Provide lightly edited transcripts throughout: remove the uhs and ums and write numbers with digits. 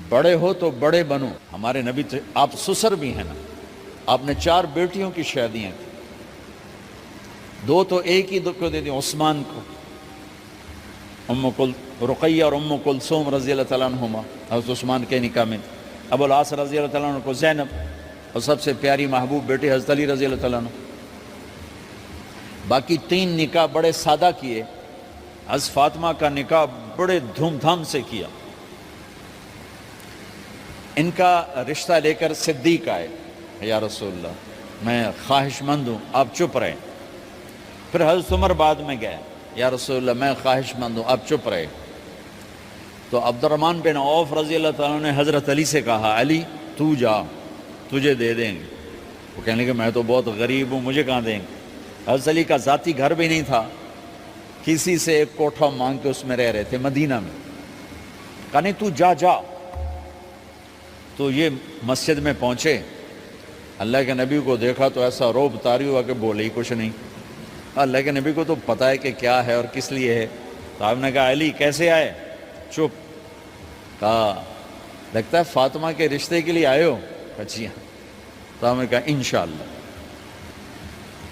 بڑے ہو تو بڑے بنو. ہمارے نبی تو آپ سسر بھی ہیں نا, آپ نے 4 بیٹیوں کی شادیاں کی, 2 تو ایک ہی کو دے دیں عثمان کو, رقیہ اور کلثوم رضی اللہ تعالیٰ عنہما, حضرت عثمان کے نکاح میں. ابو العاص رضی اللہ تعالیٰ عنہ کو زینب, اور سب سے پیاری محبوب بیٹی حضرت علی رضی اللہ تعالیٰ عنہ. باقی 3 نکاح بڑے سادہ کیے. حضرت فاطمہ کا نکاح بڑے دھوم دھام سے کیا. ان کا رشتہ لے کر صدیق آئے, یا رسول اللہ میں خواہش مند ہوں, آپ چپ رہے. پھر حضرت عمر بعد میں گئے, یا رسول اللہ میں خواہش مند ہوں, آپ چپ رہے. تو عبد الرحمن بن عوف رضی اللہ تعالیٰ نے حضرت علی سے کہا, علی تو جا, تجھے دے دیں گے. وہ کہنے کہ میں تو بہت غریب ہوں, مجھے کہاں دیں گے. حضرت علی کا ذاتی گھر بھی نہیں تھا, کسی سے ایک کوٹھا مانگ کے اس میں رہ رہے تھے مدینہ میں. کہا نہیں تو جا جا. تو یہ مسجد میں پہنچے, اللہ کے نبی کو دیکھا تو ایسا روب طاری ہوا کہ بولے ہی کچھ نہیں. اللہ کے نبی کو تو پتہ ہے کہ کیا ہے اور کس لیے ہے. تو آپ نے کہا علی کیسے آئے؟ چپ. کہا لگتا ہے فاطمہ کے رشتے کے لیے آئے ہو. جی ہاں. تو آپ نے کہا انشاءاللہ,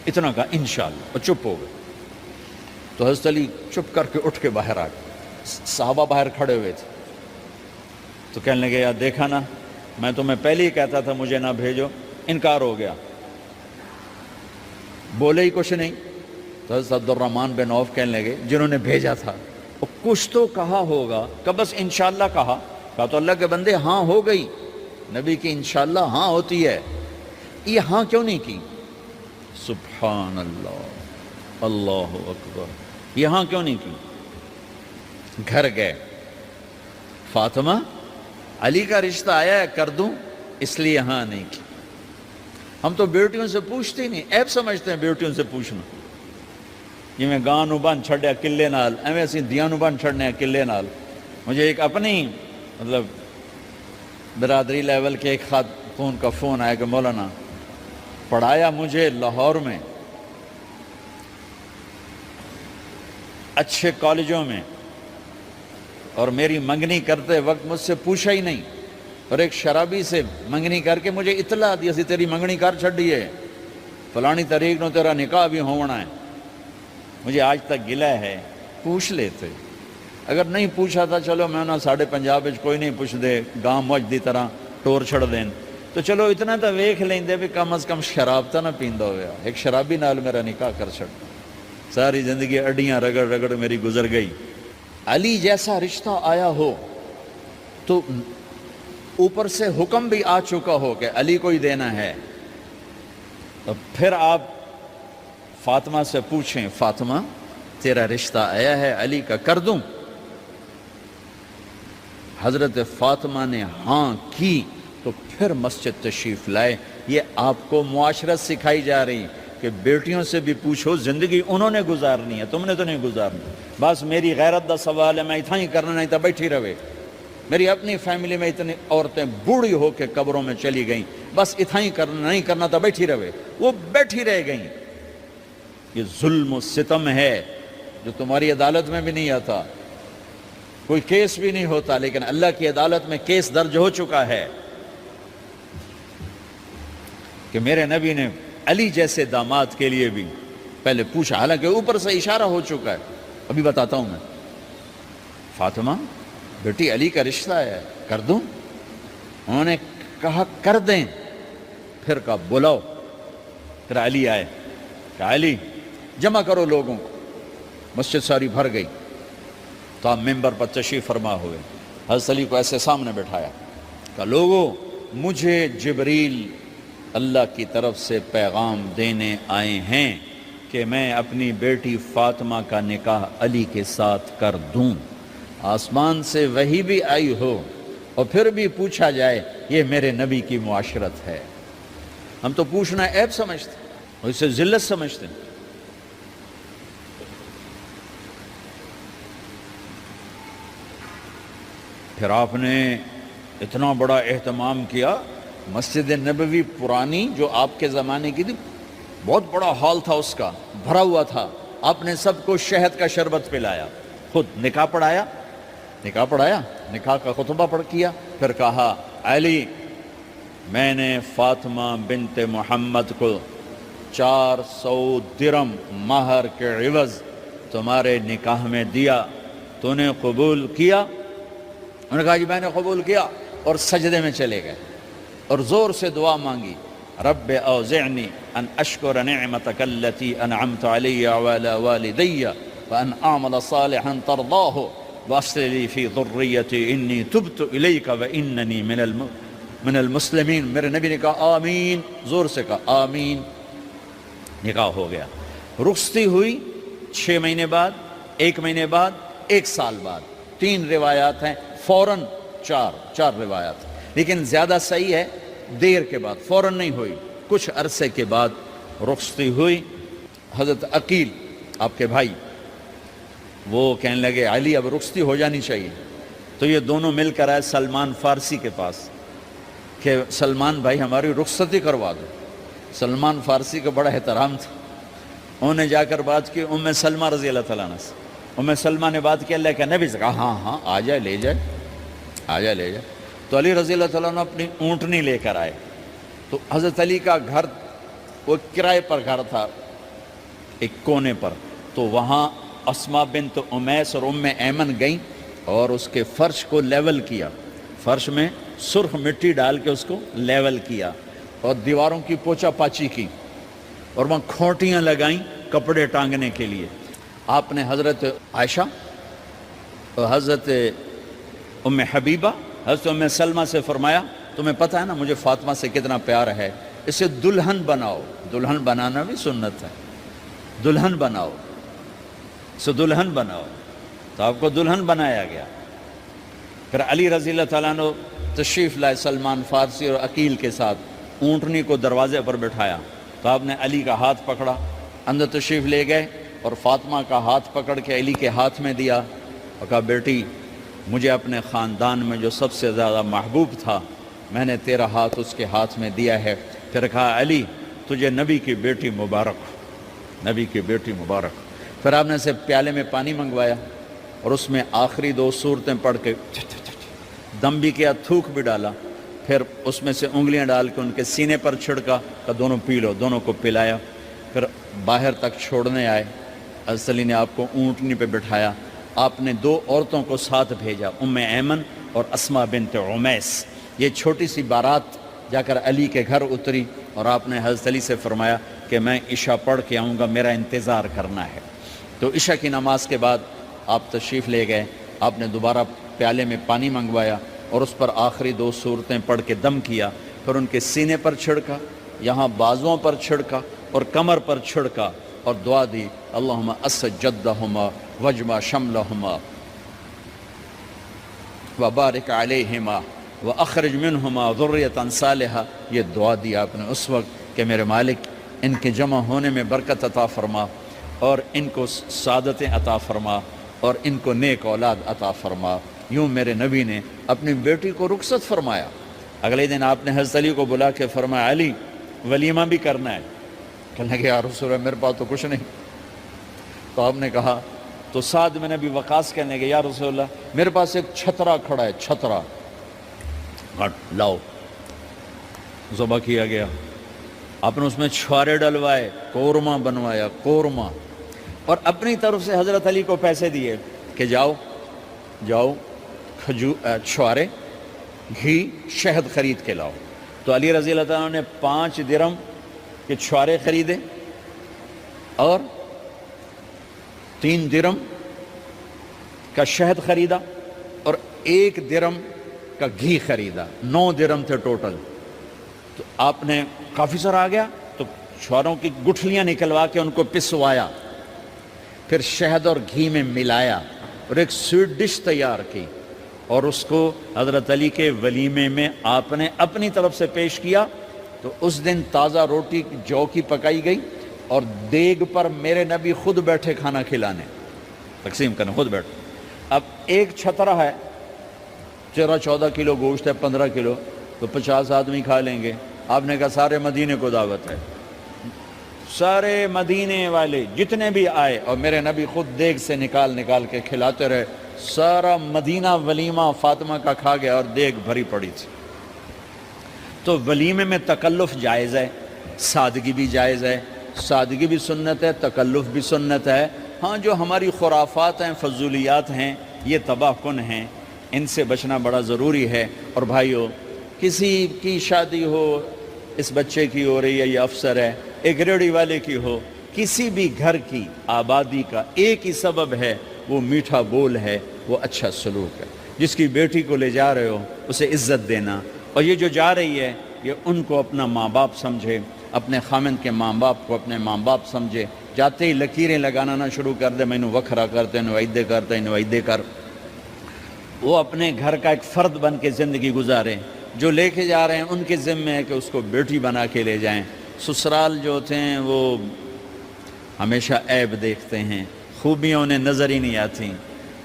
اتنا کہا انشاءاللہ, اور چپ ہو گئے. تو حضرت علی چپ کر کے اٹھ کے باہر آ گئے. صحابہ باہر کھڑے ہوئے تھے. تو کہنے لگے یار دیکھا نا, میں تمہیں پہلے ہی کہتا تھا مجھے نہ بھیجو, انکار ہو گیا, بولے ہی کچھ نہیں. تو حضرت عبد الرحمن بن عوف کہنے لگے جنہوں نے بھیجا تھا, وہ کچھ تو کہا ہوگا, کہ بس انشاءاللہ کہا. کہا تو اللہ کے بندے ہاں ہو گئی, نبی کی انشاءاللہ ہاں ہوتی ہے, یہ ہاں کیوں نہیں کی؟ سبحان اللہ, اللہ اکبر, یہ ہاں کیوں نہیں کی؟ گھر گئے, فاطمہ علی کا رشتہ آیا ہے کر دوں, اس لیے ہاں نہیں کی. ہم تو بیٹیوں سے پوچھتے ہی نہیں, عیب سمجھتے ہیں بیٹیوں سے پوچھنا. یہ میں گاں نو بن چھڑیا قلعے نال, ایویں اسی دیاں نو بن چھڑنے قلعے نال. مجھے ایک اپنی مطلب برادری لیول کے ایک خاتون کا فون آیا کہ مولانا پڑھایا مجھے لاہور میں اچھے کالجوں میں, اور میری منگنی کرتے وقت مجھ سے پوچھا ہی نہیں, اور ایک شرابی سے منگنی کر کے مجھے اطلاع دی سی تیری منگنی کر چھڑی ہے, فلانی تاریخ نو تیرا نکاح بھی ہونا ہے. مجھے آج تک گلہ ہے, پوچھ لیتے. اگر نہیں پوچھا تھا چلو میں نہ ساڑھے پنجاب کوئی نہیں پوچھ دے, گاں مجھ دی طرح ٹور چھڑ دین, تو چلو اتنا تو ویکھ لیندے بھی کم از کم شراب تا نہ پیندا ہویا. ایک شرابی نال میرا نکاح کر چھڑ, ساری زندگی اڈیاں رگڑ رگڑ میری گزر گئی. علی جیسا رشتہ آیا ہو تو اوپر سے حکم بھی آ چکا ہو کہ علی کو ہی دینا ہے, تو پھر آپ فاطمہ سے پوچھیں فاطمہ تیرا رشتہ آیا ہے علی کا کر دوں؟ حضرت فاطمہ نے ہاں کی تو پھر مسجد تشریف لائے. یہ آپ کو معاشرت سکھائی جا رہی کہ بیٹیوں سے بھی پوچھو, زندگی انہوں نے گزارنی ہے, تم نے تو نہیں گزارنی. بس میری غیرت دا سوال ہے, میں اتنا ہی کرنا نہیں تو بیٹھی رہے. میری اپنی فیملی میں اتنی عورتیں بوڑھی ہو کے قبروں میں چلی گئیں, بس اتنا ہی کرنا نہیں کرنا تو بیٹھی رہے. وہ بیٹھی رہ گئیں. یہ ظلم و ستم ہے جو تمہاری عدالت میں بھی نہیں آتا, کوئی کیس بھی نہیں ہوتا, لیکن اللہ کی عدالت میں کیس درج ہو چکا ہے کہ میرے نبی نے علی جیسے داماد کے لیے بھی پہلے پوچھا, حالانکہ اوپر سے اشارہ ہو چکا ہے. ابھی بتاتا ہوں میں. فاطمہ بیٹی علی کا رشتہ ہے کر دوں؟ انہوں نے کہا کر دیں. پھر کہا بلاؤ. پھر علی آئے, کہا علی جمع کرو لوگوں کو. مسجد ساری بھر گئی. تو آپ ممبر پر تشریف فرما ہوئے. حضرت علی کو ایسے سامنے بٹھایا, کہا لوگوں مجھے جبریل اللہ کی طرف سے پیغام دینے آئے ہیں کہ میں اپنی بیٹی فاطمہ کا نکاح علی کے ساتھ کر دوں. آسمان سے وحی بھی آئی ہو اور پھر بھی پوچھا جائے, یہ میرے نبی کی معاشرت ہے. ہم تو پوچھنا عیب سمجھتے اور اسے ذلت سمجھتے ہیں. پھر آپ نے اتنا بڑا اہتمام کیا. مسجد نبوی پرانی جو آپ کے زمانے کی تھی, بہت بڑا ہال تھا, اس کا بھرا ہوا تھا. آپ نے سب کو شہد کا شربت پلایا, خود نکاح پڑھایا, نکاح کا خطبہ پڑھ کیا, پھر کہا علی میں نے فاطمہ بنت محمد کو 400 درم مہر کے عوض تمہارے نکاح میں دیا، تو نے قبول کیا؟ انہوں نے کہا جی میں نے قبول کیا، اور سجدے میں چلے گئے اور زور سے دعا مانگی، رب اوزعنی ان اشکر نعمتک التی انعمت علی وعلی والدی وان اعمل صالحا ترضاہ واصلح لی فی ذریتی انی تبت الیک واننی من المسلمین۔ میرے نبی نے کہا آمین، زور سے کہا آمین، نکاح ہو گیا۔ رخصتی ہوئی 6 مہینے بعد، 1 مہینے بعد، 1 سال بعد، 3 روایات ہیں، فوراً 4 روایات، لیکن زیادہ صحیح ہے دیر کے بعد، فوراً نہیں ہوئی، کچھ عرصے کے بعد رخصتی ہوئی۔ حضرت عقیل آپ کے بھائی وہ کہنے لگے علی اب رخصتی ہو جانی چاہیے، تو یہ دونوں مل کر آئے سلمان فارسی کے پاس کہ سلمان بھائی ہماری رخصتی کروا دو۔ سلمان فارسی کا بڑا احترام تھا، انہوں نے جا کر بات کی ام سلمہ رضی اللہ تعالیٰ عنہ سے۔ ام سلمہ نے بات کی اللہ کے نبی سے، کہا ہاں ہاں آ جائے، لے جائے، آ جائے لے جائے۔ تو علی رضی اللہ تعالیٰ عنہ اپنی اونٹنی لے کر آئے، تو حضرت علی کا گھر وہ کرائے پر گھر تھا ایک کونے پر، تو وہاں اسماء بنت امیس اور ام ایمن گئیں اور اس کے فرش کو لیول کیا، فرش میں سرخ مٹی ڈال کے اس کو لیول کیا اور دیواروں کی پوچا پاچی کی اور وہاں کھوٹیاں لگائیں کپڑے ٹانگنے کے لیے۔ آپ نے حضرت عائشہ اور حضرت ام حبیبہ، حضرت ام سلمہ سے فرمایا تمہیں پتہ ہے نا مجھے فاطمہ سے کتنا پیار ہے، اسے دلہن بناؤ۔ دلہن بنانا بھی سنت ہے، دلہن بناؤ، اسے دلہن بناؤ، تو آپ کو دلہن بنایا گیا۔ پھر علی رضی اللہ تعالیٰ عنہ تشریف لائے سلمان فارسی اور عقیل کے ساتھ، اونٹنی کو دروازے پر بٹھایا، تو آپ نے علی کا ہاتھ پکڑا، اندر تشریف لے گئے اور فاطمہ کا ہاتھ پکڑ کے علی کے ہاتھ میں دیا اور کہا بیٹی مجھے اپنے خاندان میں جو سب سے زیادہ محبوب تھا میں نے تیرا ہاتھ اس کے ہاتھ میں دیا ہے۔ پھر کہا علی تجھے نبی کی بیٹی مبارک ہو، نبی کی بیٹی مبارک ہو۔ پھر آپ نے اسے پیالے میں پانی منگوایا اور اس میں آخری 2 سورتیں پڑھ کے دم بھی کیا، تھوک بھی ڈالا، پھر اس میں سے انگلیاں ڈال کے ان کے سینے پر چھڑکا کہ دونوں پی لو، دونوں کو پلایا۔ پھر باہر تک چھوڑنے آئے، حضرت علی نے آپ کو اونٹنی پہ بٹھایا، آپ نے 2 عورتوں کو ساتھ بھیجا، ام ایمن اور اسماء بنت امیس۔ یہ چھوٹی سی بارات جا کر علی کے گھر اتری اور آپ نے حضرت علی سے فرمایا کہ میں عشاء پڑھ کے آؤں گا، میرا انتظار کرنا ہے۔ تو عشاء کی نماز کے بعد آپ تشریف لے گئے، آپ نے دوبارہ پیالے میں پانی منگوایا اور اس پر آخری 2 سورتیں پڑھ کے دم کیا، پھر ان کے سینے پر چھڑکا، یہاں بازوؤں پر چھڑکا اور کمر پر چھڑکا اور دعا دی اللہم اسد جدہما وجمع شملہما وبارک علیہما واخرج منہما ذریۃ صالحہ۔ یہ دعا دی آپ نے اس وقت کہ میرے مالک ان کے جمع ہونے میں برکت عطا فرما اور ان کو سعادتیں عطا فرما اور ان کو نیک اولاد عطا فرما۔ یوں میرے نبی نے اپنی بیٹی کو رخصت فرمایا۔ اگلے دن آپ نے حضرت علی کو بلا کے فرمایا علی ولیمہ بھی کرنا ہے۔ کہنے لگے یا رسول اللہ میرے پاس تو کچھ نہیں۔ تو آپ نے کہا، تو سعد بن ابی وقاص کہنے لگے یا رسول اللہ میرے پاس ایک چھترا کھڑا ہے، چھترا لاؤ۔ ذبح کیا گیا، آپ نے اس میں چھوارے ڈلوائے، قورمہ بنوایا، قورمہ، اور اپنی طرف سے حضرت علی کو پیسے دیے کہ جاؤ چھوارے، گھی، شہد خرید کے لاؤ۔ تو علی رضی اللہ تعالیٰ نے 5 درم کے چھوارے خریدے اور 3 درم کا شہد خریدا اور 1 درم کا گھی خریدا، 9 درم تھے ٹوٹل۔ تو آپ نے کافی سارا آ گیا تو چھواروں کی گٹھلیاں نکلوا کے ان کو پسوایا، پھر شہد اور گھی میں ملایا اور ایک سویٹ ڈش تیار کی اور اس کو حضرت علی کے ولیمے میں آپ نے اپنی طرف سے پیش کیا۔ تو اس دن تازہ روٹی جو کی پکائی گئی اور دیگ پر میرے نبی خود بیٹھے کھانا کھلانے، تقسیم کرنے خود بیٹھے۔ اب ایک چھترا ہے، 13-14 کلو گوشت ہے، 15 کلو، تو 50 آدمی کھا لیں گے۔ آپ نے کہا سارے مدینے کو دعوت ہے، سارے مدینے والے جتنے بھی آئے، اور میرے نبی خود دیگ سے نکال کے کھلاتے رہے سارا مدینہ ولیمہ فاطمہ کا کھا گیا اور دیگ بھری پڑی تھی۔ تو ولیمے میں تکلف جائز ہے، سادگی بھی جائز ہے، سادگی بھی سنت ہے، تکلف بھی سنت ہے۔ ہاں جو ہماری خرافات ہیں، فضولیات ہیں، یہ تباہ کن ہیں، ان سے بچنا بڑا ضروری ہے۔ اور بھائیو، کسی کی شادی ہو، اس بچے کی ہو رہی ہے، یہ افسر ہے، ایک ریڑھی والے کی ہو، کسی بھی گھر کی آبادی کا ایک ہی سبب ہے، وہ میٹھا بول ہے، وہ اچھا سلوک ہے۔ جس کی بیٹی کو لے جا رہے ہو اسے عزت دینا، اور یہ جو جا رہی ہے یہ ان کو اپنا ماں باپ سمجھے، اپنے خامند کے ماں باپ کو اپنے ماں باپ سمجھے۔ جاتے ہی لکیریں لگانا نہ شروع کر دے، میں انہوں وکھرا کرتے انہوں ایدے کرتے انہوں ایدے کر۔ وہ اپنے گھر کا ایک فرد بن کے زندگی گزاریں۔ جو لے کے جا رہے ہیں ان کے ذمہ ہے کہ اس کو بیٹی بنا کے لے جائیں۔ سسرال جو ہوتے ہیں وہ ہمیشہ عیب دیکھتے ہیں، خوبیاں انہیں نظر ہی نہیں آتی،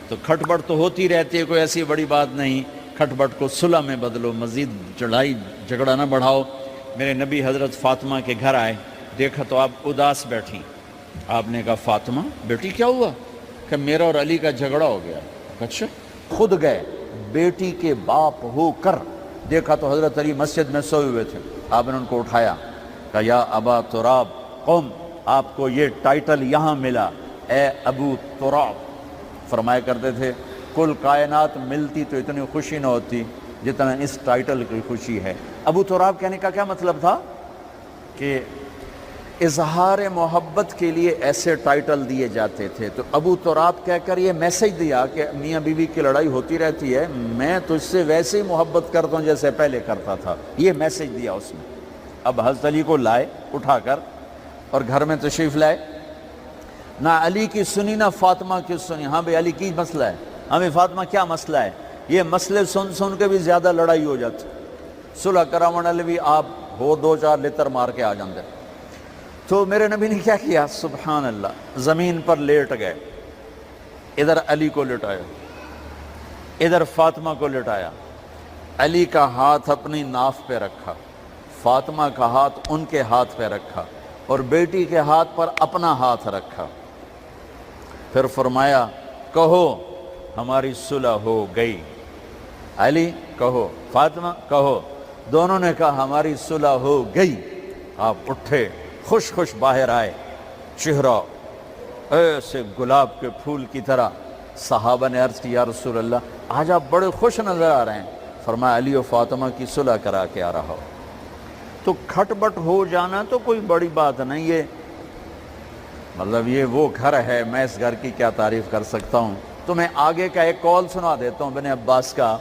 تو کھٹ بٹ تو ہوتی رہتی ہے، کوئی ایسی بڑی بات نہیں۔ کھٹ بٹ کو صلح میں بدلو، مزید لڑائی جھگڑا نہ بڑھاؤ۔ میرے نبی حضرت فاطمہ کے گھر آئے، دیکھا تو آپ اداس بیٹھی۔ آپ نے کہا فاطمہ بیٹی کیا ہوا؟ کہ میرا اور علی کا جھگڑا ہو گیا۔ اچھا؟ خود گئے بیٹی کے باپ ہو کر، دیکھا تو حضرت علی مسجد میں سوئے ہوئے تھے۔ آپ نے ان کو اٹھایا، کہا یا ابا تراب قم، آپ کو یہ ٹائٹل یہاں ملا، اے ابو تراب۔ فرمایا کرتے تھے کل کائنات ملتی تو اتنی خوشی نہ ہوتی جتنا اس ٹائٹل کی خوشی ہے۔ ابو تراب کہنے کا کیا مطلب تھا؟ کہ اظہار محبت کے لیے ایسے ٹائٹل دیے جاتے تھے۔ تو ابو تراب کہہ کر یہ میسج دیا کہ میاں بیوی کی لڑائی ہوتی رہتی ہے، میں تجھ سے ویسے ہی محبت کرتا ہوں جیسے پہلے کرتا تھا، یہ میسج دیا اس نے۔ اب حضرت علی کو لائے اٹھا کر اور گھر میں تشریف لائے، نہ علی کی سنی نہ فاطمہ کی سنی۔ ہاں بھئی علی کی مسئلہ ہے، ہاں بھئی فاطمہ کیا مسئلہ ہے؟ یہ مسئلے سن سن کے بھی زیادہ لڑائی ہو جاتی۔ صلح کراون والے بھی آپ ہو دو چار لتر مار کے آ جاندے۔ تو میرے نبی نے کیا کیا؟ سبحان اللہ، زمین پر لیٹ گئے، ادھر علی کو لٹایا، ادھر فاطمہ کو لٹایا، علی کا ہاتھ اپنی ناف پہ رکھا، فاطمہ کا ہاتھ ان کے ہاتھ پہ رکھا، اور بیٹی کے ہاتھ پر اپنا ہاتھ رکھا۔ پھر فرمایا کہو ہماری صلح ہو گئی۔ علی کہو، فاطمہ کہو۔ دونوں نے کہا ہماری صلح ہو گئی۔ آپ اٹھے، خوش خوش باہر آئے، چہرہ ایسے گلاب کے پھول کی طرح۔ صحابہ نے عرض کی یا رسول اللہ آج آپ بڑے خوش نظر آ رہے ہیں۔ فرمایا علی و فاطمہ کی صلح کرا کے آ رہا ہو۔ تو کھٹ بٹ ہو جانا تو کوئی بڑی بات نہیں ہے، مطلب یہ وہ گھر ہے، میں اس گھر کی کیا تعریف کر سکتا ہوں۔ تو میں آگے کا ایک قول سنا دیتا ہوں ابن عباس کا،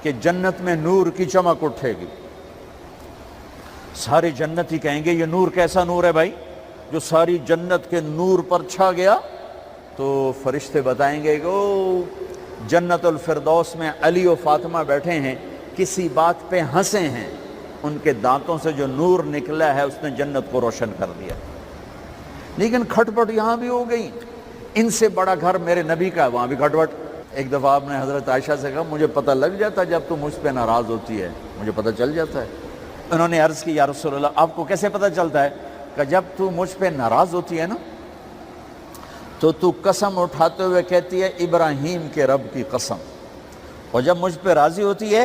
کہ جنت میں نور کی چمک اٹھے گی، سارے جنتی کہیں گے یہ نور کیسا نور ہے بھائی جو ساری جنت کے نور پر چھا گیا؟ تو فرشتے بتائیں گے کہ او جنت الفردوس میں علی و فاطمہ بیٹھے ہیں، کسی بات پہ ہنسے ہیں، ان کے دانتوں سے جو نور نکلا ہے اس نے جنت کو روشن کر دیا۔ لیکن کھٹ پٹ یہاں بھی ہو گئی۔ ان سے بڑا گھر میرے نبی کا ہے، وہاں بھی کھٹ پٹ۔ ایک دفعہ آپ نے حضرت عائشہ سے کہا مجھے پتہ لگ جاتا جب تو مجھ پہ ناراض ہوتی ہے، مجھے پتہ چل جاتا ہے۔ انہوں نے عرض کی یا رسول اللہ آپ کو کیسے پتہ چلتا ہے؟ کہ جب تو مجھ پہ ناراض ہوتی ہے نا تو قسم اٹھاتے ہوئے کہتی ہے ابراہیم کے رب کی قسم، اور جب مجھ پہ راضی ہوتی ہے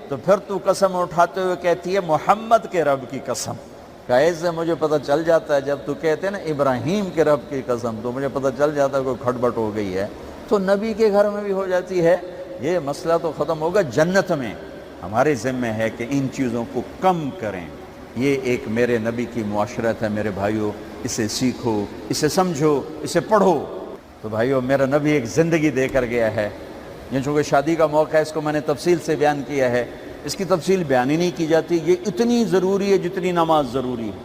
تو پھر تو قسم اٹھاتے ہوئے کہتی ہے محمد کے رب کی قسم۔ کہ ایسے مجھے پتہ چل جاتا ہے جب تو کہتے ہیں نا ابراہیم کے رب کی قسم، تو مجھے پتہ چل جاتا ہے کوئی کھٹ بٹ ہو گئی ہے۔ تو نبی کے گھر میں بھی ہو جاتی ہے، یہ مسئلہ تو ختم ہوگا جنت میں۔ ہمارے ذمہ ہے کہ ان چیزوں کو کم کریں۔ یہ ایک میرے نبی کی معاشرت ہے میرے بھائیوں، اسے سیکھو، اسے سمجھو، اسے پڑھو۔ تو بھائیوں میرا نبی ایک زندگی دے کر گیا ہے، یہ چونکہ شادی کا موقع ہے اس کو میں نے تفصیل سے بیان کیا ہے، اس کی تفصیل بیان ہی نہیں کی جاتی۔ یہ اتنی ضروری ہے جتنی نماز ضروری ہے۔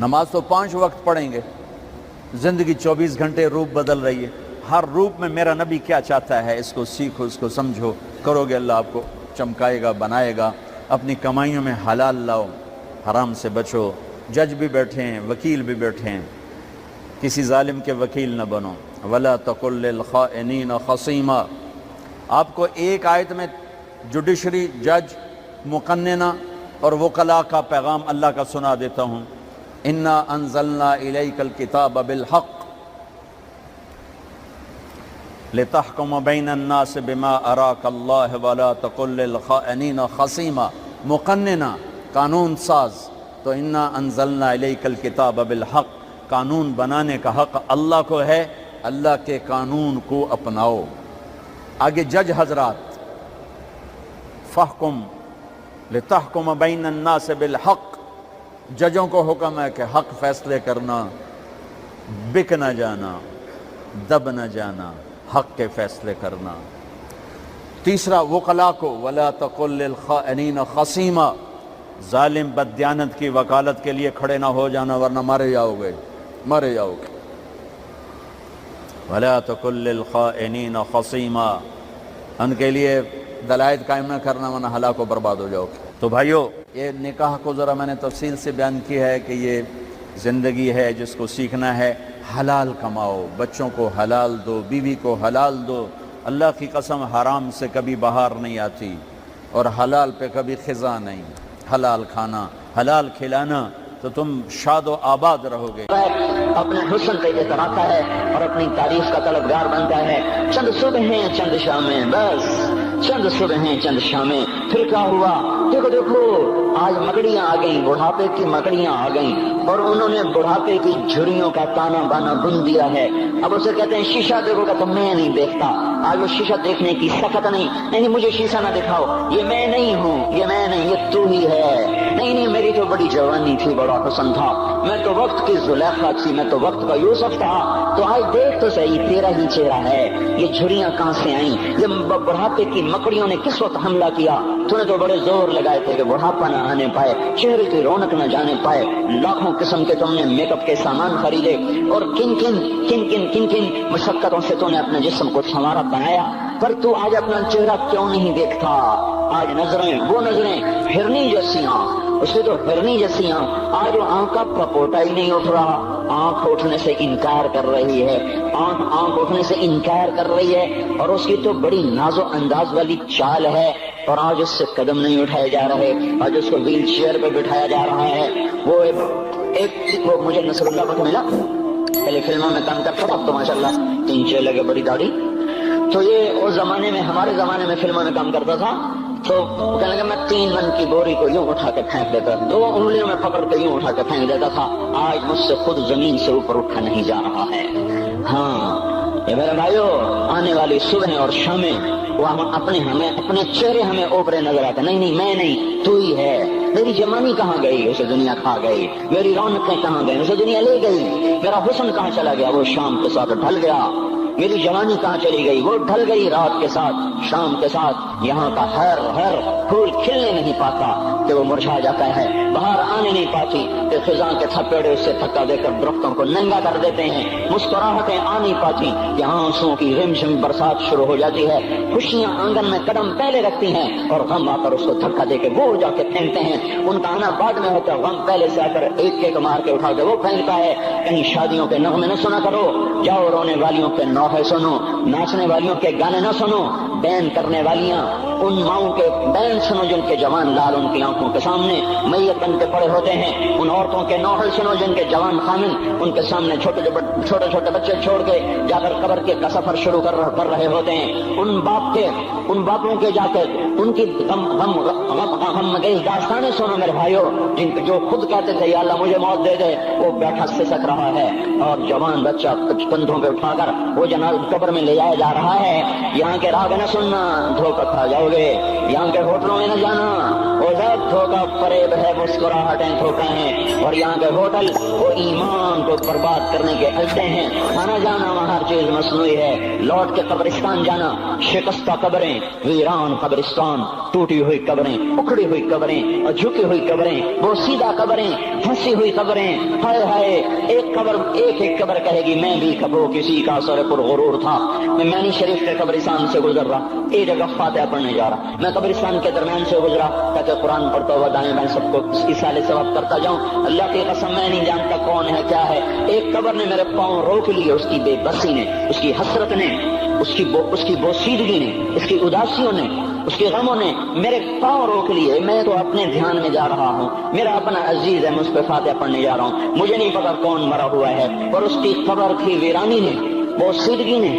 نماز تو 5 وقت پڑھیں گے، زندگی 24 گھنٹے روپ بدل رہی ہے، ہر روپ میں میرا نبی کیا چاہتا ہے اس کو سیکھو، اس کو سمجھو، کرو گے اللہ آپ کو چمکائے گا، بنائے گا۔ اپنی کمائیوں میں حلال لاؤ، حرام سے بچو۔ جج بھی بیٹھے ہیں، وکیل بھی بیٹھے ہیں، کسی ظالم کے وکیل نہ بنو۔ وَلَا تَقُلْ لِلْخَائِنِينَ خَصِيمًا۔ آپ کو ایک آیت میں جوڈیشری، جج، مقننہ اور وکلاء کا پیغام اللہ کا سنا دیتا ہوں۔ إِنَّا أَنزَلْنَا إِلَيْكَ الْكِتَابَ بِالْحَقِّ لتحکم بین الناس بما اراک اللہ ولا تقل للخائنین خصیما، مقننہ قانون ساز، تو انا انزلنا الیک الکتاب بالحق، قانون بنانے کا حق اللہ کو ہے، اللہ کے قانون کو اپناؤ۔ آگے جج حضرات، فحکم لتحکم بین الناس بالحق، ججوں کو حکم ہے کہ حق فیصلے کرنا، بک نہ جانا، دب نہ جانا، حق کے فیصلے کرنا۔ تیسرا وکلاء کو ولا تقل للخائنین خصیما، ظالم بددیانت کی وکالت کے لیے کھڑے نہ ہو جانا ورنہ مارے جاؤ گے، مارے جاؤ گے۔ ولا تقل للخائنین خصیما، ان کے لیے دلائل قائم نہ کرنا ورنہ ہلاک و برباد ہو جاؤ گے۔ تو بھائیو، یہ نکاح کو ذرا میں نے تفصیل سے بیان کی ہے کہ یہ زندگی ہے جس کو سیکھنا ہے۔ حلال کماؤ، بچوں کو حلال دو، بیوی کو حلال دو۔ اللہ کی قسم حرام سے کبھی بہار نہیں آتی اور حلال پہ کبھی خزاں نہیں۔ حلال کھانا، حلال کھلانا تو تم شاد و آباد رہو گے۔ اپنے حسن پہ اتراتا ہے اور اپنی تعریف کا طلبگار بنتا ہے۔ چند صبح ہیں چند شامیں، بس چند صبح ہیں چند شامیں، پھر کیا ہوا؟ دیکھو دیکھو، آج مکڑیاں آ گئیں، بڑھاپے کی مکڑیاں آ گئیں اور انہوں نے بڑھاپے کی جھریوں کا تانا بانا بن دیا ہے۔ اب اسے کہتے ہیں شیشہ دیکھو گا تو میں نہیں دیکھتا۔ آج وہ شیشہ دیکھنے کی سخت نہیں مجھے شیشہ نہ دکھاؤ، یہ میں نہیں ہوں، یہ میں نہیں، یہ تو ہی ہے۔ نہیں میری تو بڑی جوانی تھی، بڑا حسن تھا، میں تو وقت کی زلیخا تھی، میں تو وقت کا یوسف تھا۔ تو آج دیکھ تو صحیح، تیرا ہی چہرہ ہے۔ یہ جھریاں کہاں سے آئیں؟ یہ بڑھاپے کی مکڑیوں نے کس وقت حملہ کیا؟ تو نے تو بڑے زور لگائے تھے کہ بڑھاپا نہ آنے پائے، چہرے کی رونق نہ جانے پائے۔ لاکھوں قسم کے تم نے میک اپ کے سامان خریدے اور کن کن مشقتوں سے تو نے اپنے جسم کو سنوارا بنایا، پر تو آج اپنا چہرہ کیوں نہیں دیکھتا؟ آج نظریں، وہ نظریں ہرنی جیسیاں، اسے تو ہرنی جیسیاں، آج وہ آنکھ کا پپوٹا ہی نہیں اٹھ رہا، آنکھ اٹھنے سے انکار کر رہی ہے، آنکھ اٹھنے سے انکار کر رہی ہے، اور اس کی تو بڑی ناز و انداز والی چال ہے، اور آج اس سے قدم نہیں اٹھائے جا رہے، آج اس کو ویل چیئر پہ بٹھایا جا رہا ہے۔ وہ مجھے نصر اللہ بٹ ملا، پہلے فلموں میں کام کرتا تھا، تو ماشاءاللہ 3 لگے، بڑی داڑھی۔ تو یہ اس زمانے میں، ہمارے زمانے میں فلموں میں کام کرتا تھا، تو کہنے لگا میں 3 من کی بوری کو یوں اٹھا کے پھینک دیتا، 2 انگلیوں میں پکڑ کے یوں اٹھا کے پھینک دیتا تھا۔ آج مجھ سے خود زمین سے اوپر اٹھا نہیں جا رہا ہے۔ ہاں یہ میرے بھائیو، آنے والی صبح اور شامیں وہ اپنے چہرے ہمیں اوپرے نظر آتے، نہیں میں نہیں، تو ہی ہے۔ میری جوانی کہاں گئی؟ اسے دنیا کھا گئی۔ میری رونقیں کہاں گئی؟ اسے دنیا لے گئی۔ میرا حسن کہاں چلا گیا؟ وہ شام کے ساتھ ڈھل گیا۔ میری جوانی کہاں چلی گئی؟ وہ ڈھل گئی رات کے ساتھ، شام کے ساتھ۔ یہاں کا ہر پھول کھلنے نہیں پاتا کہ وہ مرجھا جاتا ہے، باہر آنے نہیں پاتی کہ خزاں کے تھپیڑے اس سے دھکا دے کر درختوں کو ننگا کر دیتے ہیں، مسکراہٹیں آ نہیں پاتی، یہاں آنسوؤں کی رم جھم برسات شروع ہو جاتی ہے، خوشیاں آنگن میں قدم پہلے رکھتی ہیں اور غم آ کر اس کو دھکا دے کے وہ جا کے پھینکتے ہیں۔ ان کا آنا بعد میں ہوتا ہے، غم پہلے سے آ کر ایک مار کے اٹھا کے وہ پھینکتا ہے۔ کہیں شادیوں کے نغمے نہ سنا کرو، جاؤ رونے والیوں کے نوحے سنو، ناچنے والیوں کے گانے نہ سنو، بین کرنے والیاں ان ماؤں کے بین سنو جن کے جوان لال ان کی آنکھوں کے سامنے میت بن کے پڑے ہوتے ہیں، ان عورتوں کے نوحے سنو جن کے جوان خامن ان کے سامنے چھوٹے چھوٹے بچے چھوڑ کے جا کر قبر کے کا سفر شروع کر رہے ہوتے ہیں، ان باپوں کے جا کر ان کی غم گئی داستانیں سنو میرے بھائیو، جو خود کہتے تھے یا اللہ مجھے موت دے دے، وہ بیٹھا سسک رہا ہے اور جوان بچہ کندھوں پہ اٹھا کر وہ جناب قبر میں لے جایا جا رہا ہے۔ یہاں کے راگ نہ سننا، دھوکہ کھا جاؤ گے، یہاں کے ہوٹلوں میں نہ جانا، وہ سب دھوکہ فریب ہے، مسکراہٹیں دھوکہ ہیں، اور یہاں کے ہوٹل وہ ایمان کو برباد کرنے کے اڈے ہیں، آنا جانا وہاں ہر چیز مصنوعی ہے، لوٹ کے قبرستان جانا، شکستہ قبریں، ویران قبرستان، ٹوٹی ہوئی قبریں، اکھڑی ہوئی قبریں، اور جھکی ہوئی قبریں، وہ سیدھا قبریں، پھنسی ہوئی قبریں، ہائے ہائے، ایک قبر کہے گی میں بھی کبو کسی کا سر پر غرور تھا، میں مینی شریف کے قبرستان سے گزر رہا، ایک جگہ فاتحہ پڑھنے جا رہا، میں قبرستان کے درمیان سے گزرا تاکہ قرآن پڑھتا ہوا دائیں بائیں سب کو ایصال ثواب کرتا جاؤں، اللہ کی قسم میں نہیں جانتا کون ہے کیا ہے، ایک قبر نے میرے پاؤں روک لیے، اس کی بے بسی نے، اس کی حسرت نے، اس کی بوسیدگی نے، اس کی اداسیوں نے، اس کے غموں نے میرے پاؤں روک لیے، میں تو اپنے دھیان میں جا رہا ہوں، میرا اپنا عزیز ہے، میں اس پہ فاتحہ پڑھنے جا رہا ہوں، مجھے نہیں پتا کون مرا ہوا ہے، اور اس کی قبر کی ویرانی نے، بوسیدگی نے،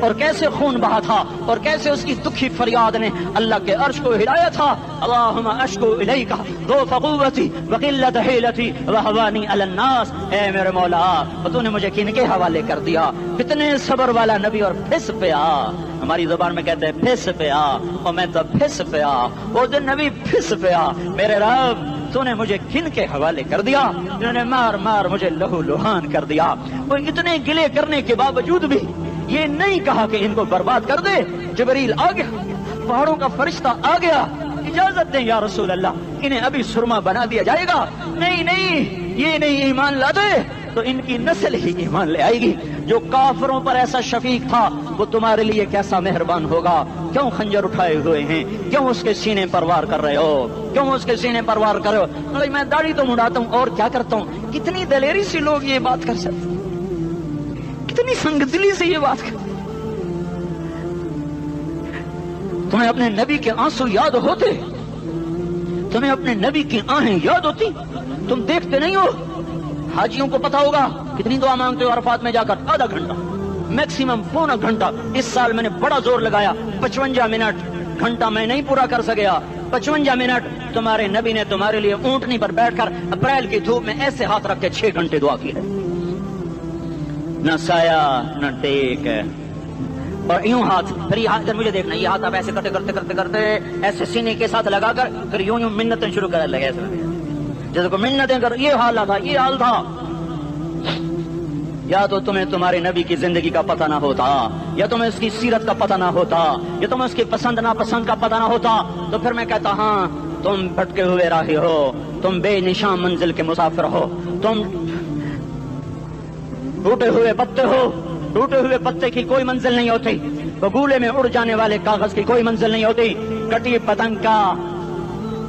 اور کیسے خون بہا تھا اور کیسے اس کی دکھی فریاد نے اللہ کے عرش کو ہلایا تھا. اللہم اشکو الیک ضعف قوتی وقلت حیلتی وہوانی علی الناس. اے میرے مولا تو نے مجھے کن کے حوالے کر دیا. کتنے صبر والا نبی اور پھس پیا. ہماری زبان میں کہتے ہیں پھس پیا اور میں تو پھس پیا. وہ دن نبی پھس پیا. میرے رب تو نے مجھے کن کے حوالے کر دیا جنہوں نے مار مار مجھے لہو لہان کر دیا. وہ اتنے گلے کرنے کے باوجود بھی یہ نہیں کہا کہ ان کو برباد کر دے. جبریل آ گیا, پہاڑوں کا فرشتہ آ گیا, اجازت دیں یا رسول اللہ, انہیں ابھی سرما بنا دیا جائے گا. نہیں نہیں, یہ نہیں ایمان لا دے تو ان کی نسل ہی ایمان لے آئے گی. جو کافروں پر ایسا شفیق تھا وہ تمہارے لیے کیسا مہربان ہوگا. کیوں خنجر اٹھائے ہوئے ہیں, کیوں اس کے سینے پر وار کر رہے ہو, کیوں اس کے سینے پر وار کر رہے ہو. میں داڑھی تو مڑاتا ہوں اور کیا کرتا ہوں. کتنی دلیری سے لوگ یہ بات کر سکتے, کتنی سنگدلی سے یہ بات کر. تمہیں اپنے نبی کے آنسو یاد ہوتے, تمہیں اپنے نبی کی آہیں یاد ہوتی. تم دیکھتے نہیں ہو. حاجیوں کو پتا ہوگا کتنی دعا مانگتے ہو عرفات میں جا کر. آدھا گھنٹہ, میکسیمم پونا گھنٹہ. اس سال میں نے بڑا زور لگایا, 55 منٹ. گھنٹہ میں نہیں پورا کر سکیا. 55 منٹ تمہارے نبی نے تمہارے لیے اونٹنی پر بیٹھ کر اپریل کی دھوپ میں ایسے ہاتھ رکھ کے 6 گھنٹے دعا کی ہے. نہ سایہ نہ ٹیک, اور یوں ہاتھ. پھر یہ ہاتھ مجھے دیکھنا, یہ ہاتھ آپ ایسے کرتے کرتے کرتے کرتے ایسے سینے کے ساتھ لگا کر پھر یوں یوں منتیں شروع کر لگے جیسے کو منتیں کر. یہ حال تھا, یہ حال تھا. یا تو تمہیں تمہارے نبی کی زندگی کا پتہ نہ ہوتا, یا تمہیں اس کی سیرت کا پتہ نہ ہوتا, یا تمہیں اس کی پسند ناپسند کا پتہ نہ ہوتا. تو پھر میں کہتا ہاں تم بھٹکے ہوئے راہی ہو, تم بے نشان منزل کے مسافر ہو, تم ٹوٹے ہوئے پتے ہو. ٹوٹے ہوئے پتے کی کوئی منزل نہیں ہوتی, بگولے میں اڑ جانے والے کاغذ کی کوئی منزل نہیں ہوتی, کٹی پتنگ کا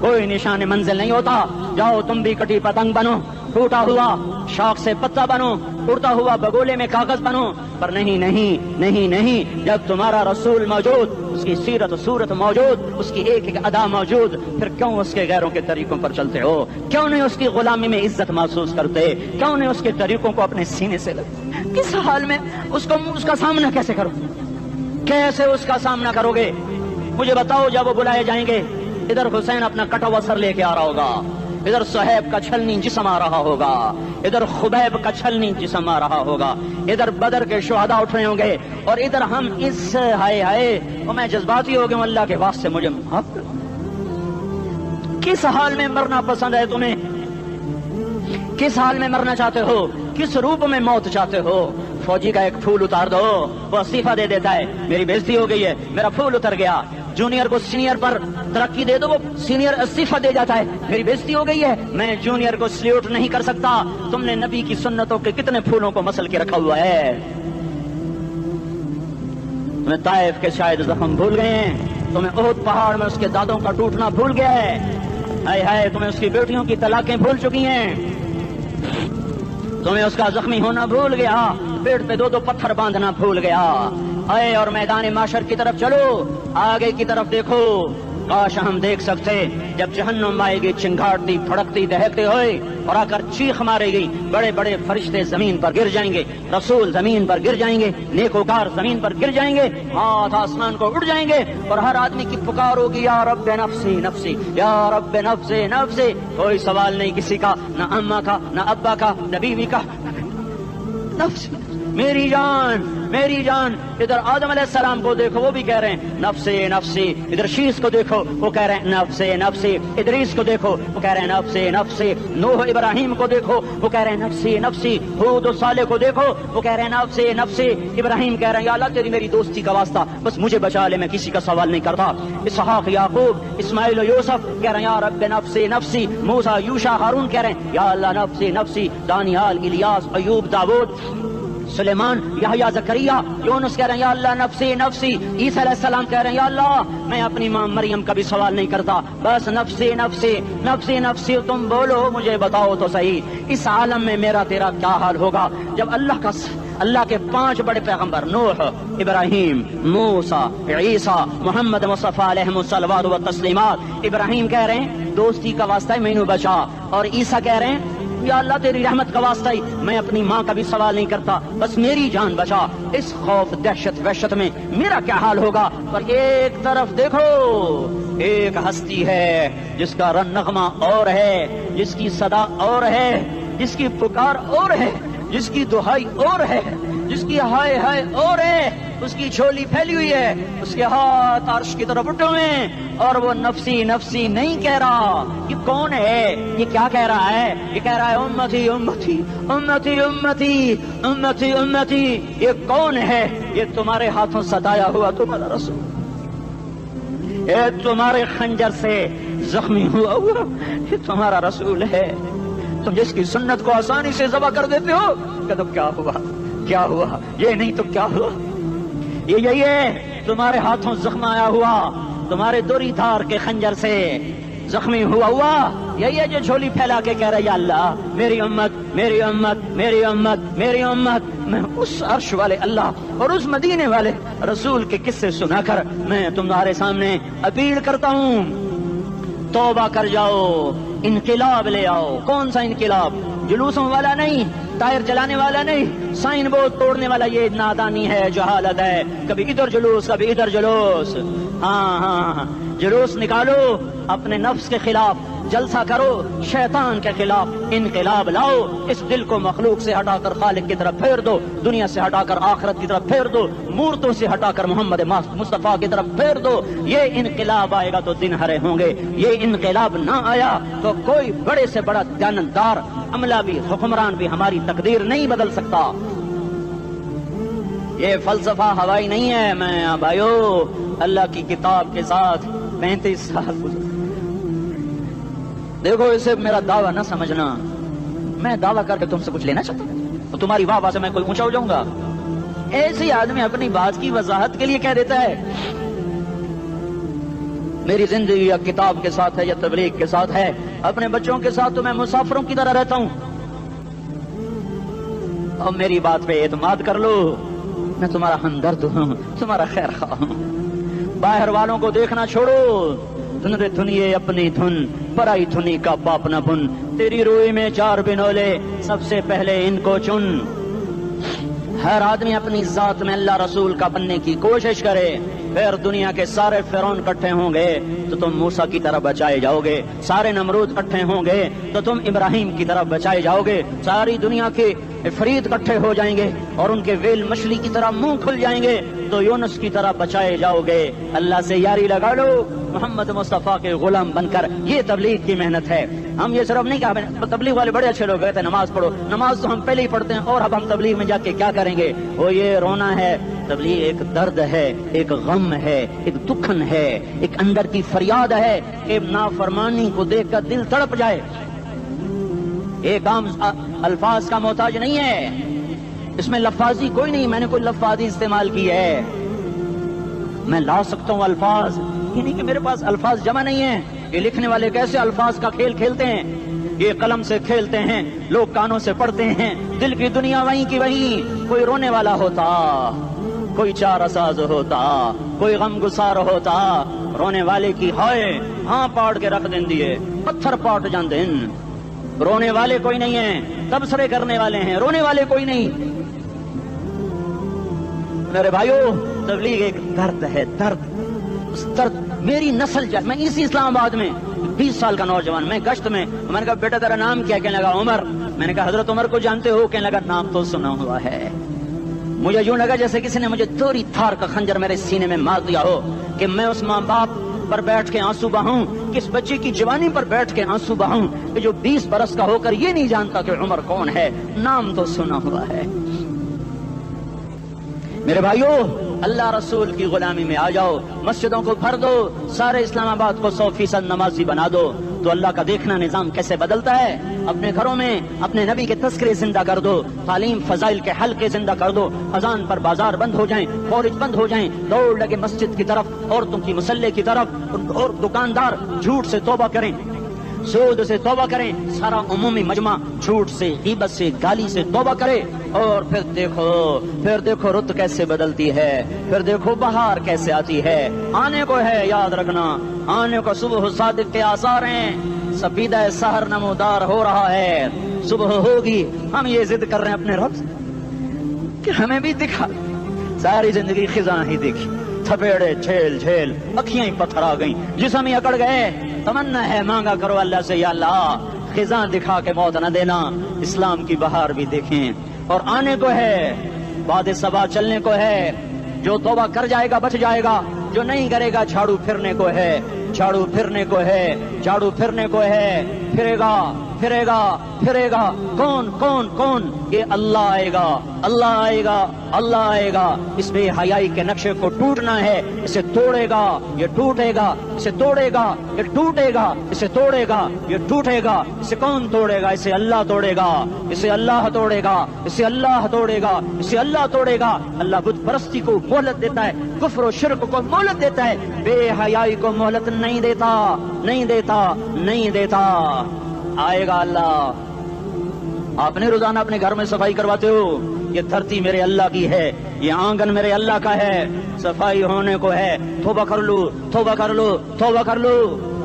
کوئی نشان منزل نہیں ہوتا. جاؤ تم بھی کٹی پتنگ بنو, ٹوٹا ہوا شاخ سے پتا بنو, اڑتا ہوا بگولے میں کاغذ بنو. پر نہیں نہیں نہیں نہیں, جب تمہارا رسول موجود, اس کی سیرت صورت موجود, اس کی ایک ایک ادا موجود, پھر کیوں اس کے غیروں کے طریقوں پر چلتے ہو؟ کیوں نہیں اس کی غلامی میں عزت محسوس کرتے؟ کیوں نہیں اس کے طریقوں کو اپنے سینے سے لگتے؟ کس حال میں اس کا سامنا کیسے کرو, کیسے اس کا سامنا کرو گے؟ مجھے بتاؤ. جب وہ بلائے جائیں گے, ادھر حسین اپنا کٹا ہوا سر لے کے آ رہا ہوگا, ادھر صہیب کا چھلنی جسم آ رہا ہوگا, ادھر خبیب کا چھلنی جسم آ رہا ہوگا, ادھر بدر کے شہداء اٹھ رہے ہوں گے, اور ادھر ہم اس ہائے ہائے اور میں جذباتی ہو گیا ہوں, اللہ کے واسطے مجھے معاف کر. کس حال میں مرنا پسند ہے تمہیں؟ کس حال میں مرنا چاہتے ہو؟ کس روپ میں موت چاہتے ہو؟ فوجی کا ایک پھول اتار دو, وہ استعفیٰ دے دیتا ہے, میری بےزتی ہو گئی ہے, میرا پھول اتر گیا. جونیئر کو سینئر پر ترقی دے دو, وہ سینئر استعفیٰ دے جاتا ہے, میری بےزتی ہو گئی ہے, میں جونیئر کو سلیوٹ نہیں کر سکتا. تم نے نبی کی سنتوں کے کتنے پھولوں کو مسل کے رکھا ہوا ہے. تمہیں طائف کے شاید زخم بھول گئے ہیں, تمہیں احد پہاڑ میں اس کے دانتوں کا ٹوٹنا بھول گیا ہے. ہائے ہائے, تمہیں اس کی بیٹیوں کی طلاقیں بھول چکی ہیں, تمہیں اس کا زخمی ہونا بھول گیا, پیٹ پہ 2 پتھر باندھنا بھول گیا. آئے اور میدان معاشر کی طرف چلو, آگے کی طرف دیکھو. کاش ہم دیکھ سکتے جب جہنم آئے گی چنگھاڑتی پھڑکتی دہکتے ہوئے اور آ کر چیخ مارے گی, بڑے بڑے فرشتے زمین پر گر جائیں گے, رسول زمین پر گر جائیں گے, نیکوکار زمین پر گر جائیں گے, ہاتھ آسمان کو اڑ جائیں گے, اور ہر آدمی کی پکار ہوگی یا رب نفسی نفسی, یا رب نفسی نفسی. کوئی سوال نہیں کسی کا, نہ اماں کا, نہ ابا کا, نہ بیوی کا. نفسی, میری جان میری جان. ادھر آدم علیہ السلام کو دیکھو, وہ بھی کہہ رہے ہیں نفسی نفسی. ادھر شیس کو دیکھو, وہ کہہ رہے ہیں نفسی نفسی. ادریس کو دیکھو, وہ کہہ رہے ہیں نفسی نفسی. نوح ابراہیم کو دیکھو, وہ کہہ رہے ہیں نفسی نفسی. ہود و صالح کو دیکھو, وہ کہہ رہے ہیں نفسی نفسی. ابراہیم کہہ رہے ہیں یا اللہ تیری میری دوستی کا واسطہ, بس مجھے بچا لے, میں کسی کا سوال نہیں کرتا. اسحاق یعقوب اسماعیل و یوسف کہہ رہے ہیں یا رب نفسی نفسی. موسیٰ یوشع ہارون کہہ رہے ہیں یا اللہ نفسی نفسی. دانیال الیاس ایوب داؤد سلیمان یحییٰ زکریا یونس کہہ رہے ہیں یا اللہ نفسی نفسی. عیسیٰ علیہ السلام کہہ رہے ہیں یا اللہ میں اپنی ماں مریم کا بھی سوال نہیں کرتا, بس نفسی نفسی نفسی نفسی. تم بولو, مجھے بتاؤ تو صحیح, اس عالم میں میرا تیرا کیا حال ہوگا جب اللہ کے 5 بڑے پیغمبر نوح, ابراہیم, موسیٰ, عیسیٰ, محمد مصطفیٰ علیہ الصلوات و تسلیمات. ابراہیم کہہ رہے ہیں دوستی کا واسطہ ہے مینو بچا, اور عیسیٰ کہہ رہے ہیں یا اللہ تیری رحمت کا واسطہ ہی میں اپنی ماں کا بھی سوال نہیں کرتا، بس میری جان بچا، اس خوف دہشت وحشت میں میرا کیا حال ہوگا۔ پر ایک طرف دیکھو، ایک ہستی ہے جس کا رن نغمہ اور ہے، جس کی صدا اور ہے، جس کی پکار اور ہے، جس کی دہائی اور ہے، جس کی ہائے ہائے اور ہے، اس کی جھولی پھیلی ہوئی ہے، اس کے ہاتھ عرش کی طرف اٹھے ہوئے ہیں، اور وہ نفسی نفسی نہیں کہہ رہا۔ یہ کون ہے؟ یہ کیا کہہ رہا ہے؟ یہ کہہ رہا ہے امتی امتی امتی امتی امتی امتی۔ یہ کون ہے؟ یہ تمہارے ہاتھوں ستایا ہوا تمہارا رسول، یہ تمہارے خنجر سے زخمی ہوا یہ تمہارا رسول ہے۔ تم جس کی سنت کو آسانی سے ذبح کر دیتے ہو، کہ تو کیا ہوا کیا ہوا، یہ نہیں تو کیا ہوا۔ یہ یہی ہے تمہارے ہاتھوں زخم آیا ہوا، تمہارے دوری دھار کے خنجر سے زخمی ہوا یہی ہے جو جھولی پھیلا کے کہہ رہا ہے یا اللہ میری امت میری امت میری امت میری امت۔ میں اس عرش والے اللہ اور اس مدینے والے رسول کے قصے سنا کر میں تمہارے سامنے اپیل کرتا ہوں، توبہ کر جاؤ، انقلاب لے آؤ۔ کون سا انقلاب؟ جلوسوں والا نہیں، ٹائر جلانے والا نہیں، سائن بورڈ توڑنے والا، یہ نادانی ہے، جہالت ہے۔ کبھی ادھر جلوس کبھی ادھر جلوس، ہاں جلوس نکالو، اپنے نفس کے خلاف جلسہ کرو، شیطان کے خلاف انقلاب لاؤ، اس دل کو مخلوق سے ہٹا کر خالق کی طرف پھیر دو، دنیا سے ہٹا کر آخرت کی طرف پھیر دو، مورتوں سے ہٹا کر محمد مصطفیٰ کی طرف پھیر دو۔ یہ انقلاب آئے گا تو دن ہرے ہوں گے، یہ انقلاب نہ آیا تو کوئی بڑے سے بڑا دیانتدار عملہ بھی حکمران بھی ہماری تقدیر نہیں بدل سکتا۔ یہ فلسفہ ہوائی نہیں ہے۔ میں بھائیو اللہ کی کتاب کے ساتھ 35 سال گزرے، دیکھو اسے میرا دعویٰ نہ سمجھنا، میں دعویٰ کر کے تم سے کچھ لینا چاہتا ہوں تو تمہاری واہ واہ سے میں کوئی اونچا ہو جاؤں گا؟ ایسے آدمی اپنی بات کی وضاحت کے لیے کہہ دیتا ہے میری زندگی یا کتاب کے ساتھ ہے یا تبلیغ کے ساتھ ہے، اپنے بچوں کے ساتھ تو میں مسافروں کی طرح رہتا ہوں، اور میری بات پہ اعتماد کر لو، میں تمہارا ہمدرد ہوں، تمہارا خیر خواہ ہوں۔ باہر والوں کو دیکھنا چھوڑو، دھن رے دھنیے اپنی دھن، پرائی دھنی کا پاپ نہ بن، تیری روئی میں 4 بنولے سب سے پہلے ان کو چن۔ ہر آدمی اپنی ذات میں اللہ رسول کا بننے کی کوشش کرے، پھر دنیا کے سارے فرعون اکٹھے ہوں گے تو تم موسیٰ کی طرف بچائے جاؤ گے، سارے نمرود اکٹھے ہوں گے تو تم ابراہیم کی طرف بچائے جاؤ گے، ساری دنیا کے فرید اکٹھے ہو جائیں گے اور ان کے ویل مچھلی کی طرح منہ کھل جائیں گے تو یونس کی طرح بچائے جاؤ گے۔ اللہ سے یاری لگا لو، محمد مصطفیٰ کے غلام بن کر، یہ تبلیغ کی محنت ہے۔ ہم یہ صرف نہیں کہا تبلیغ والے بڑے اچھے لوگ کہتے ہیں نماز پڑھو، نماز تو ہم پہلے ہی پڑھتے ہیں، اور اب ہم تبلیغ میں جا کے کیا کریں گے؟ وہ یہ رونا ہے، تبلیغ ایک درد ہے، ایک غم ہے، ایک دکھن ہے، ایک اندر کی فریاد ہے کہ نافرمانی کو دیکھ کر دل تڑپ جائے۔ ایک عام الفاظ کا محتاج نہیں ہے، اس میں لفاظی کوئی نہیں، میں نے کوئی لفاظی استعمال کی ہے، میں لا سکتا ہوں الفاظ، یہ نہیں کہ میرے پاس الفاظ جمع نہیں ہیں۔ یہ لکھنے والے کیسے الفاظ کا کھیل کھیلتے ہیں، یہ قلم سے کھیلتے ہیں، لوگ کانوں سے پڑھتے ہیں، دل کی دنیا وہیں کی وہیں، کوئی رونے والا ہوتا، کوئی چار اساز ہوتا، کوئی غم گسار ہوتا، رونے والے کی ہائے ہاں پاڑ کے رکھ دیں دیے، پتھر پاٹ جان دیں، رونے والے کوئی نہیں ہیں، تبصرے کرنے والے ہیں، رونے والے کوئی نہیں۔ میرے بھائیو تبلیغ ایک درد ہے، درد، اس درد میری نسل جائے۔ میں اسی اسلام آباد میں 20 سال کا نوجوان، میں گشت میں نے کہا بیٹا تیرا نام کیا؟ کہنے لگا عمر۔ میں نے کہا حضرت عمر کو جانتے ہو؟ کہنے لگا نام تو سنا ہوا ہے۔ مجھے یوں لگا جیسے کسی نے مجھے توری تھار کا خنجر میرے سینے میں مار دیا ہو کہ میں اس ماں باپ پر بیٹھ کے آنسو بہاؤں، کس بچے کی جوانی پر بیٹھ کے آنسو بہاؤں کہ جو 20 برس کا ہو کر یہ نہیں جانتا کہ عمر کون ہے، نام تو سنا ہوا ہے۔ میرے بھائیو اللہ رسول کی غلامی میں آ جاؤ، مسجدوں کو بھر دو، سارے اسلام آباد کو 100% نمازی بنا دو، تو اللہ کا دیکھنا نظام کیسے بدلتا ہے۔ اپنے گھروں میں اپنے نبی کے تذکرے زندہ کر دو، تعلیم فضائل کے حلقے زندہ کر دو، اذان پر بازار بند ہو جائیں، فورج بند ہو جائیں، دوڑ لگے مسجد کی طرف، عورتوں کی مصلے کی طرف، اور دکاندار جھوٹ سے توبہ کریں، سود سے توبہ کریں، سارا عمومی مجمع جھوٹ سے، غیبت سے، گالی سے توبہ کرے، اور پھر دیکھو رت کیسے بدلتی ہے، پھر دیکھو بہار کیسے آتی ہے، آنے کو ہے، یاد رکھنا آنے کو۔ صبح صادق کے آثار ہیں، سفیدہ سحر نمودار ہو رہا ہے، صبح ہوگی ہم یہ ضد کر رہے ہیں اپنے رب سے کہ ہمیں بھی دکھا. ساری زندگی خزاں ہی دیکھی, تھپیڑے جھیل جھیل, اکھیاں ہی پتھر آ گئیں, جسم ہی اکڑ گئے. تمنا ہے مانگا کرو اللہ سے, یا اللہ خزاں دکھا کے موت نہ دینا, اسلام کی بہار بھی دیکھیں. اور آنے کو ہے, بعد صبا چلنے کو ہے. جو توبہ کر جائے گا بچ جائے گا, جو نہیں کرے گا جھاڑو پھرنے کو ہے, جھاڑو پھرنے کو ہے, جھاڑو پھرنے کو ہے. پھرے گا پھرے گا پھرے گا. کون کون کون؟ یہ اللہ آئے گا, اللہ آئے گا, اللہ آئے گا. اس بے حیائی کے نقشے کو ٹوٹنا ہے, اسے توڑے گا یہ ٹوٹے گا, اسے توڑے گا یہ ٹوٹے گا, اسے توڑے گا یہ ٹوٹے گا. اسے کون توڑے گا؟ اسے اللہ توڑے گا, اسے اللہ توڑے گا, اسے اللہ توڑے گا, اسے اللہ توڑے گا. اللہ بت پرستی کو مہلت دیتا ہے, کفر و شرک کو مہلت دیتا ہے, بے حیائی کو مہلت نہیں دیتا, نہیں دیتا, نہیں دیتا. آئے گا اللہ. آپ نے روزانہ اپنے گھر میں صفائی کرواتے ہو, یہ دھرتی میرے اللہ کی ہے, یہ آنگن میرے اللہ کا ہے, صفائی ہونے کو ہے. توبہ کر لو, توبہ کر لو, توبہ کر لو.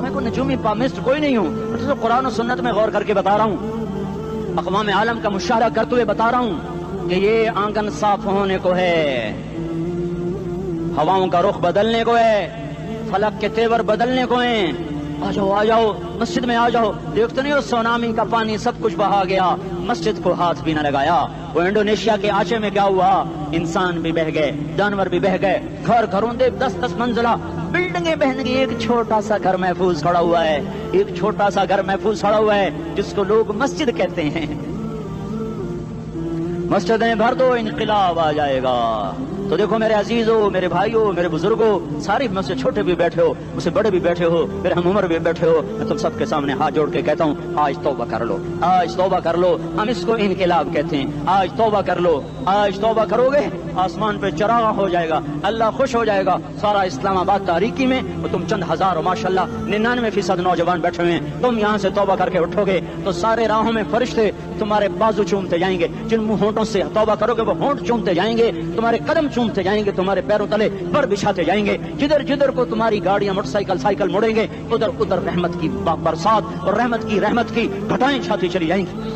میں کوئی نجومی پامسٹ کوئی نہیں ہوں, میں تو قرآن و سنت میں غور کر کے بتا رہا ہوں, اقوام عالم کا مشاہدہ کرتے ہوئے بتا رہا ہوں کہ یہ آنگن صاف ہونے کو ہے, ہواؤں کا رخ بدلنے کو ہے, فلک کے تیور بدلنے کو ہیں. آ جاؤ آ جاؤ, مسجد میں آ جاؤ. دیکھتے نہیں ہو سونامی کا پانی سب کچھ بہا گیا, مسجد کو ہاتھ بھی نہ لگایا. وہ انڈونیشیا کے آچے میں کیا ہوا, انسان بھی بہ گئے, جانور بھی بہ گئے, گھر گھروں دے 10-10 منزلہ بلڈنگیں بہن گئی. ایک چھوٹا سا گھر محفوظ کھڑا ہوا ہے, ایک چھوٹا سا گھر محفوظ کھڑا ہوا ہے جس کو لوگ مسجد کہتے ہیں. مسجدیں بھر دو, انقلاب آ جائے گا. تو دیکھو میرے عزیزو, میرے بھائیو, میرے بزرگو, ساری مجھ سے چھوٹے بھی بیٹھے ہو, مجھ سے بڑے بھی بیٹھے ہو, میرے ہم عمر بھی بیٹھے ہو, میں تم سب کے سامنے ہاتھ جوڑ کے کہتا ہوں, آج توبہ کر لو, آج توبہ کر لو. ہم اس کو انقلاب کہتے ہیں. آج توبہ کر لو, آج توبہ کرو گے آسمان پہ چراغ ہو جائے گا, اللہ خوش ہو جائے گا. سارا اسلام آباد تاریکی میں اور تم چند ہزار, ماشاءاللہ 99% نوجوان بیٹھے ہوئے ہیں, تم یہاں سے توبہ کر کے اٹھو گے تو سارے راہوں میں فرشتے تمہارے بازو چومتے جائیں گے. جن منہ ہونٹوں سے توبہ کرو گے وہ ہونٹ چومتے جائیں گے, تمہارے قدم چومتے جائیں گے, تمہارے پیروں تلے پر بچھاتے جائیں گے. جدھر جدھر کو تمہاری گاڑیاں موٹر سائیکل سائیکل مڑیں گے, ادھر ادھر رحمت کی برسات اور رحمت کی گھٹائیں چھاتی چلی جائیں گی.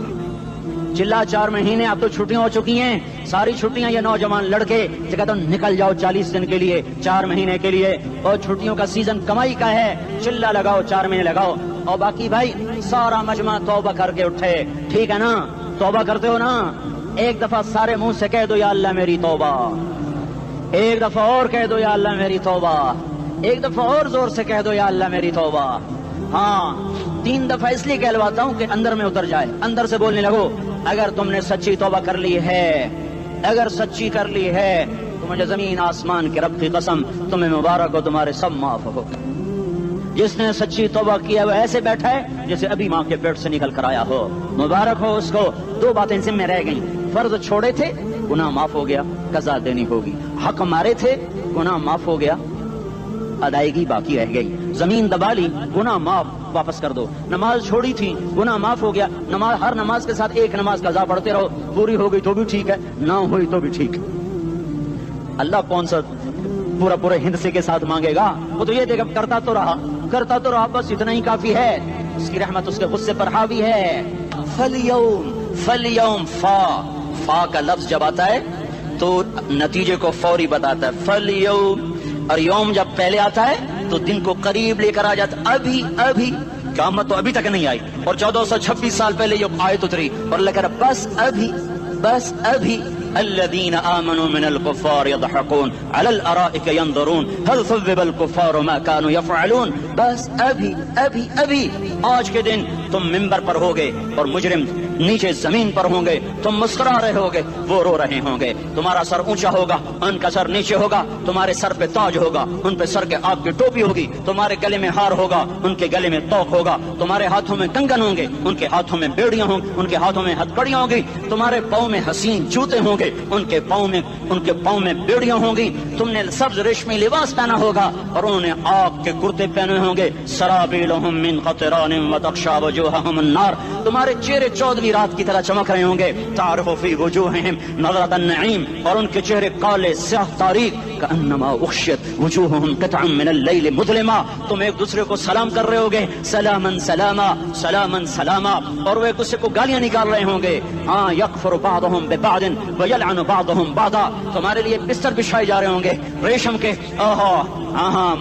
چلا 4 مہینے اب تو چھٹیاں ہو چکی ہیں, ساری چھٹیاں یہ نوجوان لڑکے کہتا ہوں نکل جاؤ 40 دن کے لیے, 4 مہینے کے لیے, اور چھٹیوں کا سیزن کمائی کا ہے, چلا لگاؤ 4 مہینے لگاؤ. اور باقی بھائی سارا مجمع توبہ کر کے اٹھے, ٹھیک ہے نا, توبہ کرتے ہو نا. ایک دفعہ سارے منہ سے کہہ دو یا اللہ میری توبہ, ایک دفعہ اور کہہ دو یا اللہ میری توبہ, ایک دفعہ اور زور سے کہہ دو یا اللہ میری توبہ. ہاں 3 دفعہ اس لیے کہلواتا ہوں کہ اندر میں اتر جائے, اندر سے بولنے لگو. اگر تم نے سچی توبہ کر لی ہے, اگر سچی کر لی ہے تو مجھے زمین آسمان کے رب کی قسم تمہیں مبارک ہو, تمہارے سب معاف ہو. جس نے سچی توبہ کیا وہ ایسے بیٹھا ہے جیسے ابھی ماں کے پیٹ سے نکل کر آیا ہو, مبارک ہو اس کو. 2 باتیں ذمہ رہ گئیں, فرض چھوڑے تھے گناہ معاف ہو گیا, قضا دینی ہوگی. حق مارے تھے گناہ معاف ہو گیا, ادائیگی باقی رہ گئی. زمین دبا لی گناہ معاف, واپس کر دو. نماز چھوڑی تھی گناہ معاف ہو گیا, نماز ہر نماز کے ساتھ ایک نماز قضا پڑھتے رہو, پوری ہو گئی تو بھی ٹھیک ہے, نہ ہوئی تو بھی ٹھیک. اللہ کون سا پورے ہندسے کے ساتھ مانگے گا, وہ تو یہ دیکھا کرتا تو رہا, بس اتنا ہی کافی ہے. اس کی رحمت اس کے غصے پر حاوی ہے. فلیوم فا کا لفظ جب آتا ہے تو نتیجے کو فوری بتاتا ہے. فلیوم, اور یوم جب پہلے آتا ہے تو دن کو قریب لے کر آ جاتا. ابھی قیامت تو ابھی تک نہیں آئی, اور 1426 سال پہلے یہ آیت اتری, اور اللہ کہہ رہا بس ابھی الذين آمنوا من الكفار يضحكون على الارائك ينظرون هل ثوب الكفار ما كانوا يفعلون. بس ابھی آج کے دن تم منبر پر ہوگے اور مجرم نیچے زمین پر ہوں گے, تم مسکرا رہے ہوگے, وہ رو رہے ہوں گے. تمہارا سر اونچا ہوگا, ان کا سر نیچے ہوگا. تمہارے سر پہ تاج ہوگا, ان پہ سر کے آپ کی ٹوپی ہوگی. تمہارے گلے میں ہار ہوگا, ان کے گلے میں توق ہوگا. تمہارے ہاتھوں میں کنگن ہوں گے, ان کے ہاتھوں میں بیڑیاں ہوں گی, ان کے ہاتھوں میں ہتھکڑیاں ہوں گی. تمہارے پاؤں میں حسین جوتے ہوں گے, گے، ان کے پاؤں میں بیڑیاں ہوں گی، تم نے سبز ریشمی لباس پہنا ہوگا اور انہوں نے آگ کے کرتے پہنے ہوں گے، سرابیلہم من قطران وتغشی وجوہہم النار، تمہارے چہرے چودھویں رات کی طرح چمک رہے ہوں گے، تعرف فی وجوہہم نظرۃ النعیم، اور ان کے چہرے کالے سیاہ تاریک، کأنما اغشیت وجوہہم قطعا من اللیل مظلما، تم ایک دوسرے کو سلام کر رہے ہوگے، سلاما سلاما سلاما سلاما، اور وہ ایک دوسرے کو گالیاں نکال رہے ہوں گے، ہاں یکفر بعضہم ببعض ویلعن بعضہم بعضا، تمہارے لیے بستر بچھائے جا رہے ہوں گے ریشم کے، آہا